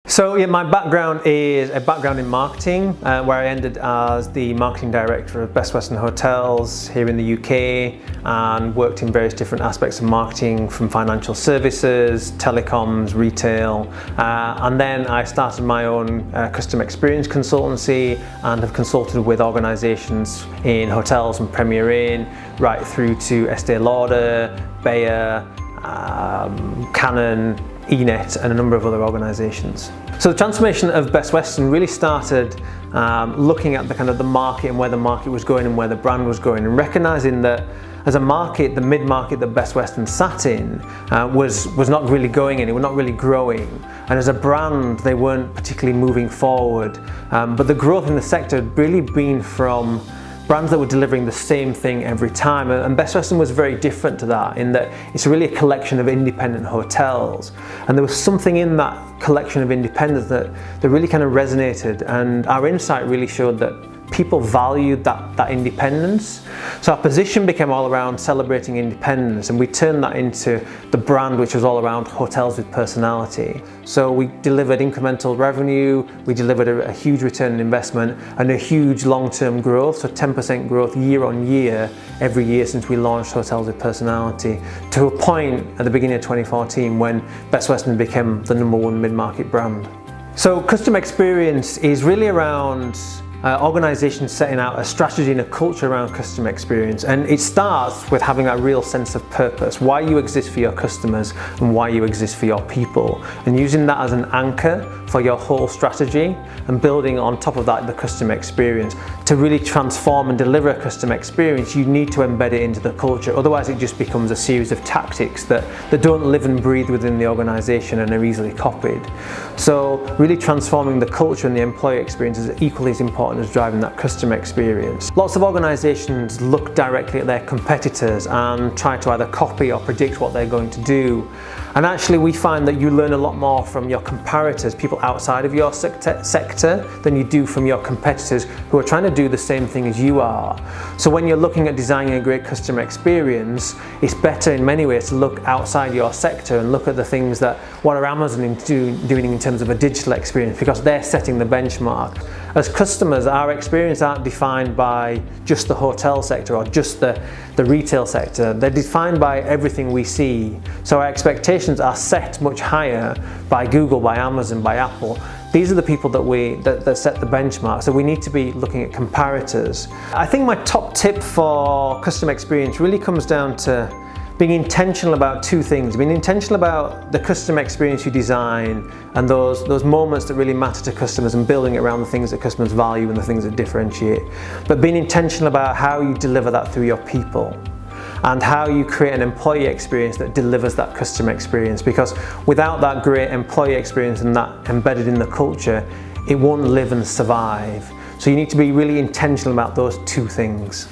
So yeah, my background is a background in marketing, where I ended as the marketing director of Best Western Hotels here in the UK, and worked in various different aspects of marketing, from financial services, telecoms, retail, and then I started my own customer experience consultancy and have consulted with organisations in hotels and Premier Inn, right through to Estee Lauder, Bayer, Canon, Enet, and a number of other organisations. So the transformation of Best Western really started looking at the market and where the market was going and where the brand was going, and recognising that as a market, the mid-market that Best Western sat in was not really going anywhere, not really growing, and as a brand they weren't particularly moving forward. But the growth in the sector had really been from brands that were delivering the same thing every time, and Best Western was very different to that, in that it's really a collection of independent hotels, and there was something in that collection of independents that really kind of resonated, and our insight really showed that people valued that independence. So our position became all around celebrating independence, and we turned that into the brand, which was all around hotels with personality. So we delivered incremental revenue, we delivered a huge return on investment, and a huge long-term growth, so 10% growth year on year, every year since we launched Hotels with Personality, to a point at the beginning of 2014 when Best Western became the #1 mid-market brand. So customer experience is really around organisations setting out a strategy and a culture around customer experience, and it starts with having a real sense of purpose, why you exist for your customers and why you exist for your people, and using that as an anchor for your whole strategy, and building on top of that the customer experience. To really transform and deliver a customer experience, you need to embed it into the culture, otherwise it just becomes a series of tactics that don't live and breathe within the organisation and are easily copied. So really transforming the culture and the employee experience is equally as important as driving that customer experience. Lots of organisations look directly at their competitors and try to either copy or predict what they're going to do, and actually we find that you learn a lot more from your comparators, people outside of your sector, than you do from your competitors who are trying to do the same thing as you are. So when you're looking at designing a great customer experience, it's better in many ways to look outside your sector and look at the things that what are Amazon doing in terms of a digital experience, because they're setting the benchmark. As customers, our experience aren't defined by just the hotel sector or just the retail sector. They're defined by everything we see. So our expectations are set much higher by Google, by Amazon, by Apple. These are the people that set the benchmark, so we need to be looking at comparators. I think my top tip for customer experience really comes down to being intentional about two things. Being intentional about the customer experience you design and those moments that really matter to customers, and building it around the things that customers value and the things that differentiate. But being intentional about how you deliver that through your people, and how you create an employee experience that delivers that customer experience, because without that great employee experience and that embedded in the culture, it won't live and survive. So you need to be really intentional about those two things.